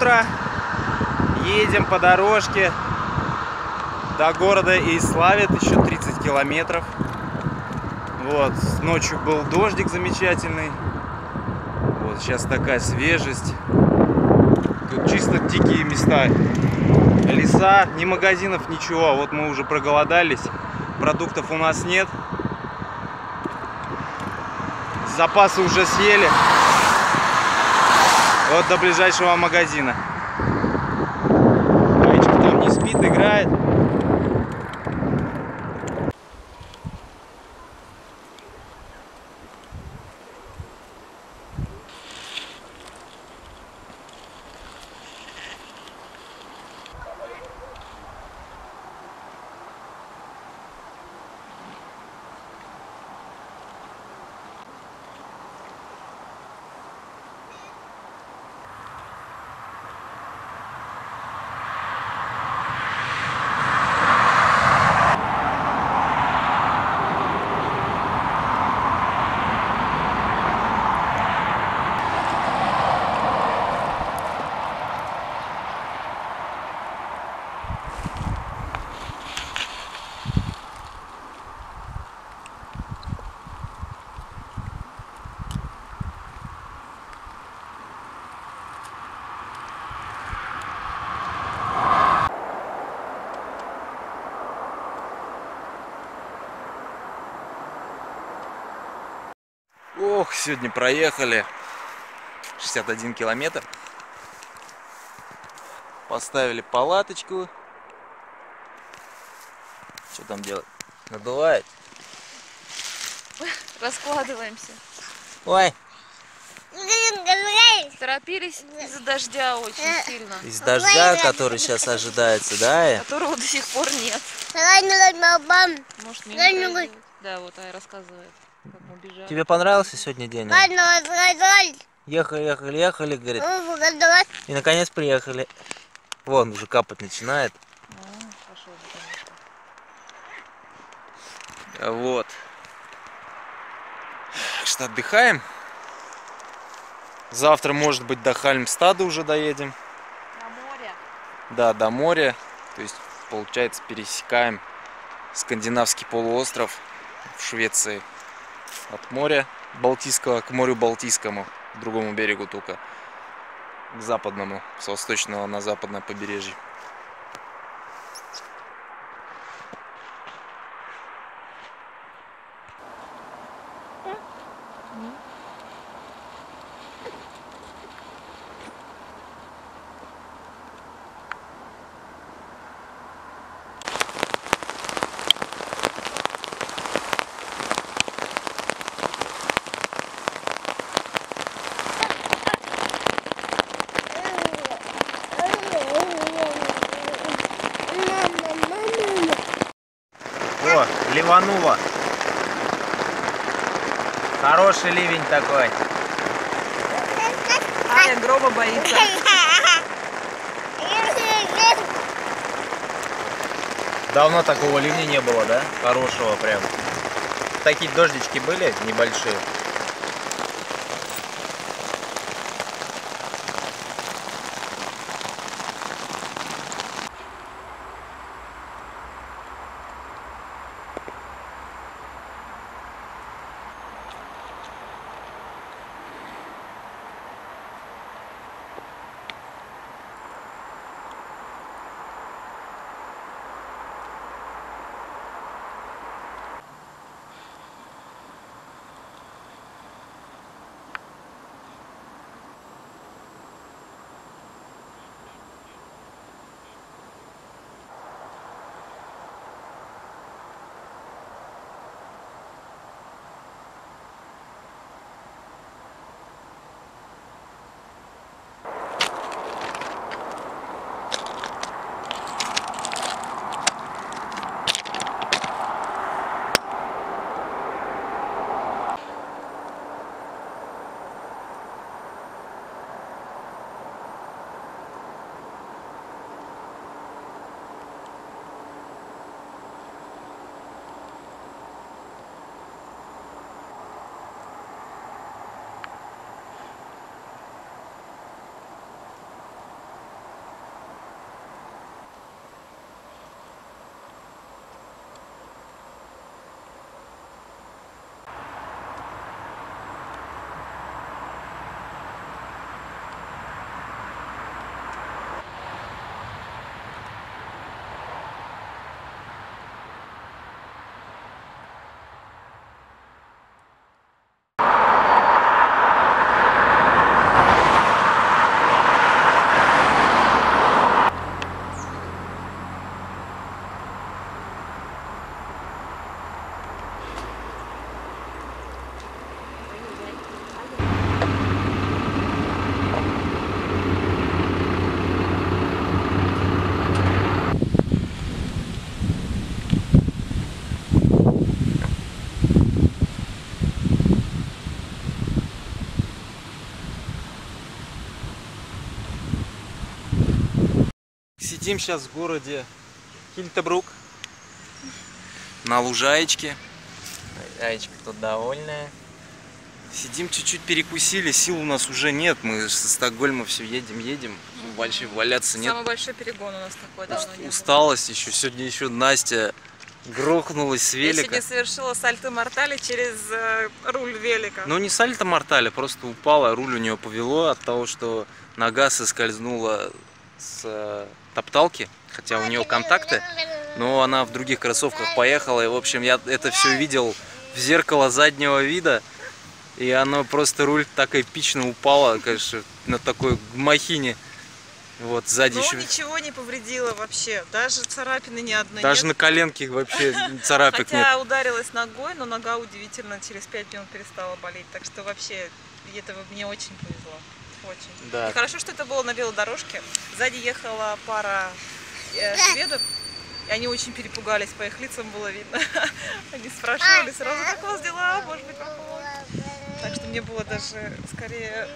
утро. Едем по дорожке до города Изяславец, еще 30 километров. Вот, ночью был дождик замечательный. Вот, сейчас такая свежесть. Тут чисто дикие места. Леса, ни магазинов, ничего. Вот мы уже проголодались. Продуктов у нас нет. Запасы уже съели. Вот до ближайшего магазина. Аечка там не спит, играет. Ох, сегодня проехали 61 километр. Поставили палаточку. Что там делать? Надувает? Раскладываемся. Ой! Торопились из-за дождя очень сильно. Из дождя, который сейчас ожидается, да? Которого до сих пор нет. Может, мимо пройдет. Да, вот Ая рассказывает, как мы бежали. Тебе понравился сегодня день? Ехали, говорит. И наконец приехали. Вон, уже капать начинает. Пошел, конечно. Вот. Так что отдыхаем. Завтра, может быть, до Хальмстада уже доедем. На море. Да, до моря. То есть, получается, пересекаем Скандинавский полуостров в Швеции. От моря Балтийского к морю Балтийскому, к другому берегу только. К западному, с восточного на западное побережье. О, ливануло. Хороший ливень такой. Ая гроба боится. Давно такого ливня не было, да? Хорошего прям. Такие дождички были небольшие. Сидим сейчас в городе Хильтебрук на лужаечке. Аечка тут довольная. Сидим, чуть-чуть перекусили, сил у нас уже нет. Мы со Стокгольма все едем. Больше валяться нет. Самый большой перегон у нас такой давно не был. Усталость еще. Сегодня еще Настя грохнулась с велика. Я сегодня совершила сальто-мортале через руль велика. Ну не сальто-мортале, просто упала, руль у нее повело от того, что нога соскользнула с топталки. Хотя у нее контакты, но она в других кроссовках поехала. И в общем я это все видел в зеркало заднего вида. И оно просто, руль так эпично упала, конечно, на такой махине. Вот сзади Но еще. ничего не повредило вообще, даже царапины ни одной Даже нет. на коленке вообще царапок Хотя нет. ударилась ногой, но нога удивительно через 5 минут перестала болеть. Так что вообще этого мне очень повезло. Очень. Да. И хорошо, что это было на велодорожке. Сзади ехала пара шведов. И они очень перепугались, по их лицам было видно. Они спрашивали сразу, как у вас дела, может быть, попало. Так что мне было даже скорее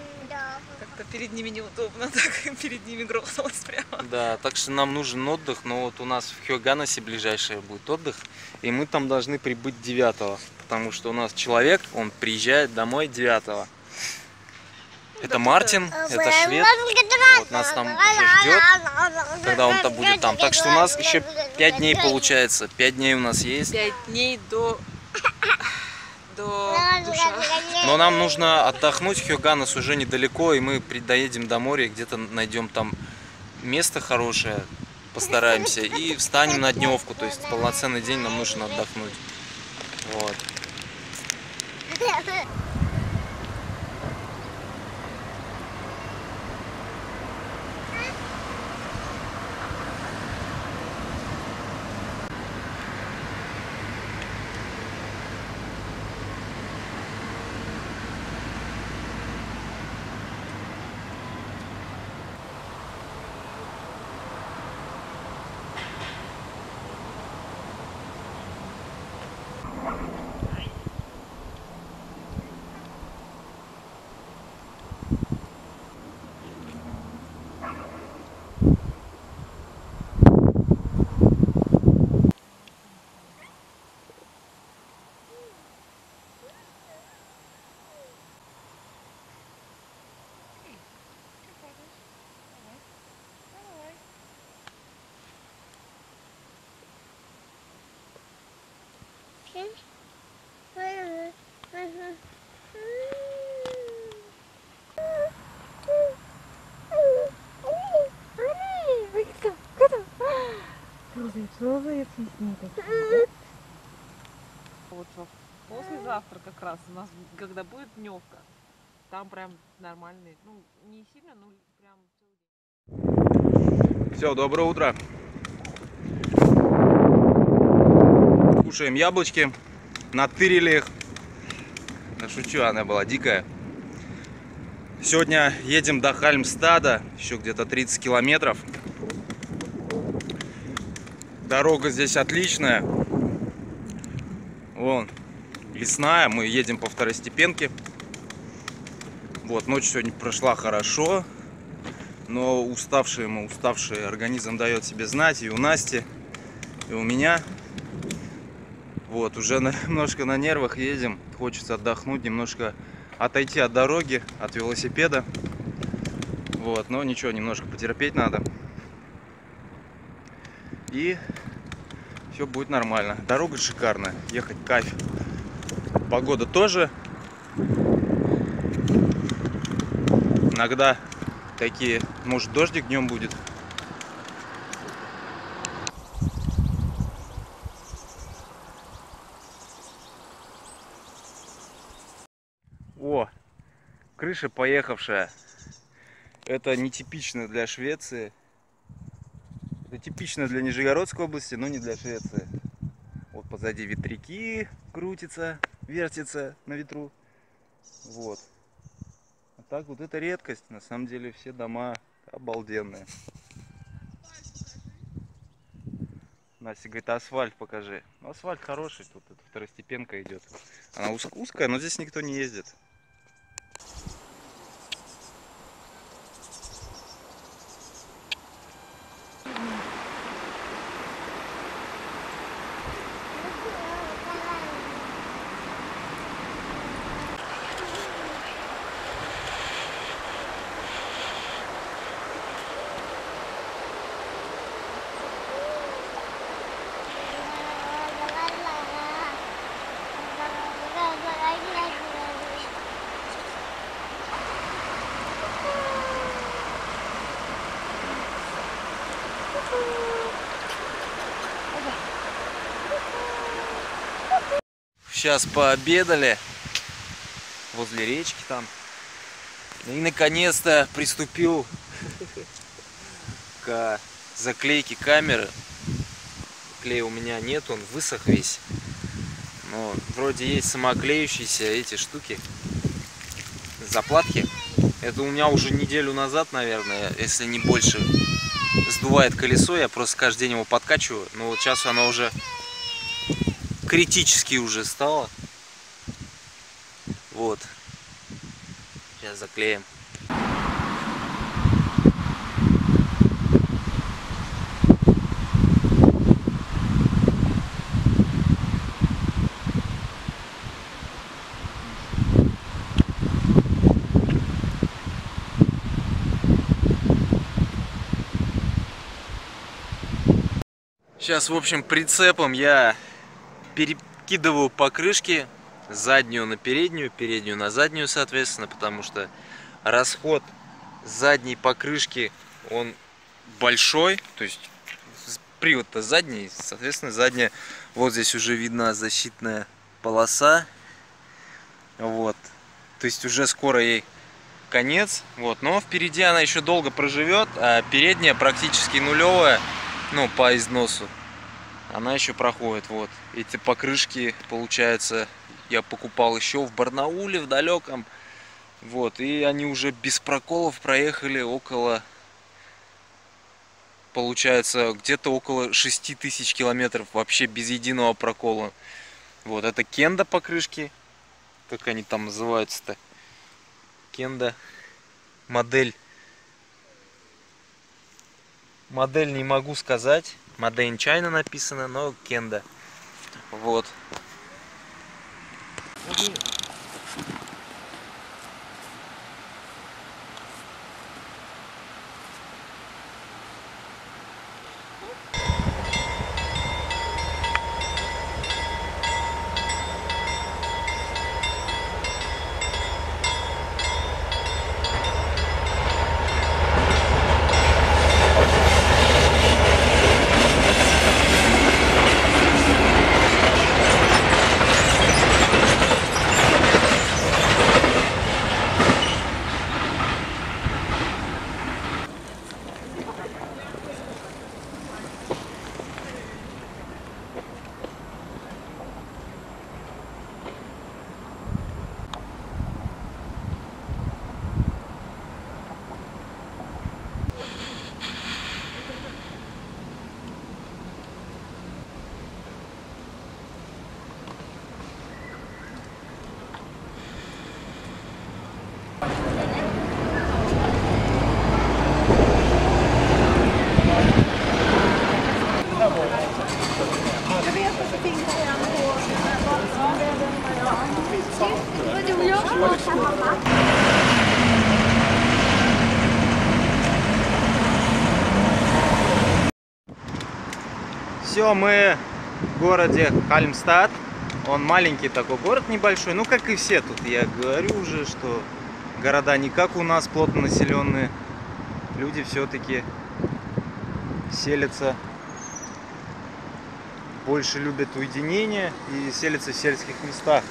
как-то перед ними неудобно, так перед ними грохнулась прямо. Да, так что нам нужен отдых, но вот у нас в Хёганосе ближайший будет отдых, и мы там должны прибыть 9-го, потому что у нас человек, он приезжает домой 9-го. Это Мартин, это швед, вот, нас там уже ждет, когда он-то будет там. Так что у нас еще 5 дней получается, 5 дней у нас есть. 5 дней до душа. Но нам нужно отдохнуть, Хёганос уже недалеко, и мы доедем до моря, где-то найдем там место хорошее, постараемся, и встанем на дневку, то есть полноценный день нам нужно отдохнуть. Вот. Вот послезавтра как раз у нас, когда будет дневка, там прям нормальный, ну не сильно, но прям целый день. Все, доброе утро. Кушаем яблочки, натырили их. Да шучу, она была дикая. Сегодня едем до Хальмстада, еще где-то 30 километров. Дорога здесь отличная. Вон, лесная, мы едем по второстепенке. Вот, ночь сегодня прошла хорошо, но уставшие организм дает себе знать, и у Насти, и у меня. Вот, уже немножко на нервах едем, хочется отдохнуть, немножко отойти от дороги, от велосипеда. Вот, но ничего, немножко потерпеть надо. И все будет нормально. Дорога шикарная, ехать кайф. Погода тоже. Иногда такие, может, дождик днем будет. О, крыша поехавшая. Это нетипично для Швеции. Это типично для Нижегородской области, но не для Швеции. Вот позади ветряки крутятся, вертятся на ветру. Вот. А так вот это редкость. На самом деле все дома обалденные. Настя говорит, асфальт покажи. Ну, асфальт хороший, тут эта второстепенка идет. Она узкая, но здесь никто не ездит. Сейчас пообедали возле речки там. И наконец-то приступил к заклейке камеры. Клея у меня нет, он высох весь. Но вроде есть самоклеющиеся эти штуки, заплатки. Это у меня уже неделю назад, наверное, если не больше, сдувает колесо. Я просто каждый день его подкачиваю. Но вот сейчас оно уже критически уже стало. Вот. Сейчас заклеим. Сейчас, в общем, прицепом я перекидываю покрышки, заднюю на переднюю, переднюю на заднюю, соответственно, потому что расход задней покрышки, он большой, то есть привод-то задний, соответственно, задняя, вот здесь уже видна защитная полоса, вот, то есть уже скоро ей конец, вот, но впереди она еще долго проживет, а передняя практически нулевая. Ну, по износу она еще проходит. Вот эти покрышки, получается, я покупал еще в Барнауле, в далеком. Вот, и они уже без проколов проехали около, получается, где-то около 6000 километров вообще без единого прокола. Вот, это Кенда покрышки, как они там называются-то, Кенда, модель не могу сказать. Made in China написано, но Кенда. Вот. Все, мы в городе Халмстад. Он маленький такой город, небольшой. Ну, как и все тут. Я говорю уже, что города не как у нас, плотно населенные. Люди все-таки селятся, больше любят уединение и селятся в сельских местах.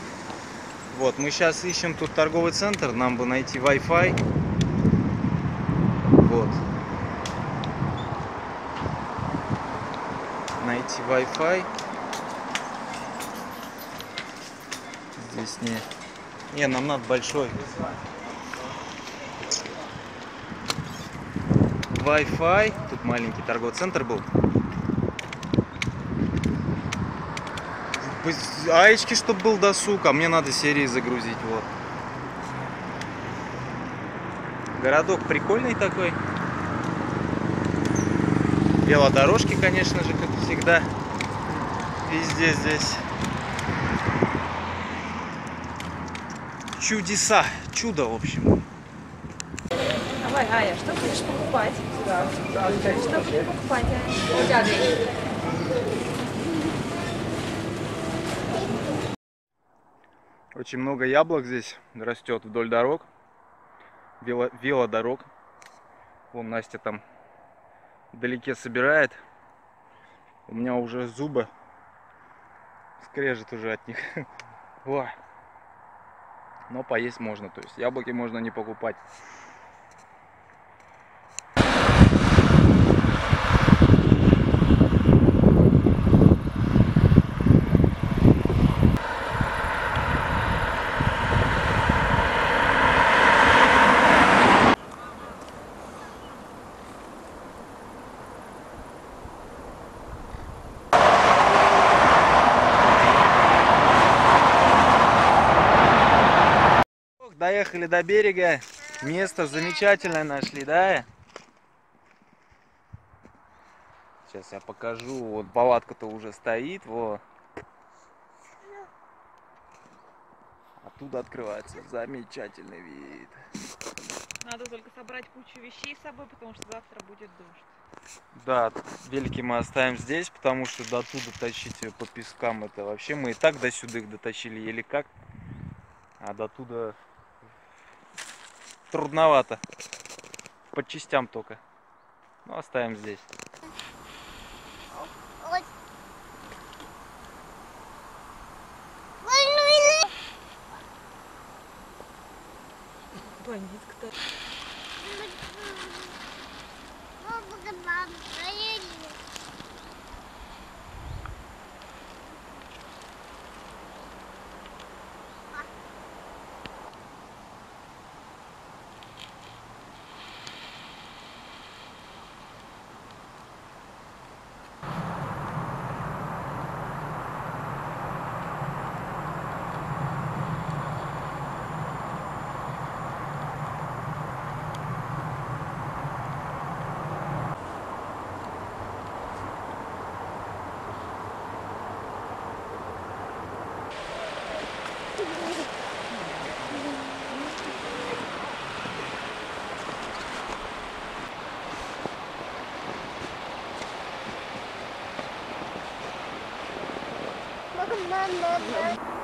Вот, мы сейчас ищем тут торговый центр, нам бы найти Wi-Fi. Вот. Найти Wi-Fi. Здесь не, нам надо большой. Wi-Fi. Тут маленький торговый центр был. Аечки, чтобы был досуг, а мне надо серии загрузить. Вот. Городок прикольный такой. Велодорожки, конечно же, как всегда. Везде здесь. Чудеса. Чудо, в общем. Давай, Ая, что будешь покупать? Что будешь покупать, Ая? Очень много яблок здесь растет вдоль дорог. Велодорог. Вон Настя там вдалеке собирает. У меня уже зубы скрежет уже от них. О. Но поесть можно, то есть яблоки можно не покупать. Доехали до берега, место замечательное нашли, да? Сейчас я покажу, вот палатка-то уже стоит, вот. Оттуда открывается замечательный вид. Надо только собрать кучу вещей с собой, потому что завтра будет дождь. Да, велики мы оставим здесь, потому что до туда тащить по пескам это вообще мы и так до сюда их дотащили еле как, а до туда трудновато, по частям только. Ну, оставим здесь. Бандитка-то. Mama.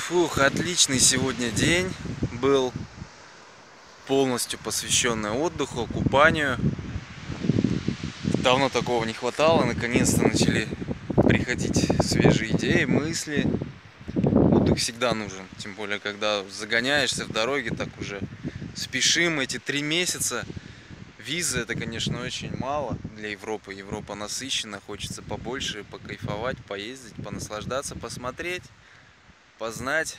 Фух, отличный сегодня день был, полностью посвященный отдыху, купанию. Давно такого не хватало, наконец-то начали приходить свежие идеи, мысли. Отдых всегда нужен, тем более, когда загоняешься в дороге, так уже спешим. Эти 3 месяца визы, это, конечно, очень мало для Европы. Европа насыщена, хочется побольше покайфовать, поездить, понаслаждаться, посмотреть, познать.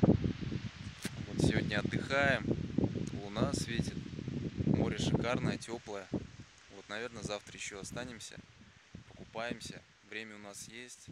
Вот сегодня отдыхаем, луна светит, море шикарное, теплое. Вот, наверное, завтра еще останемся, покупаемся, время у нас есть.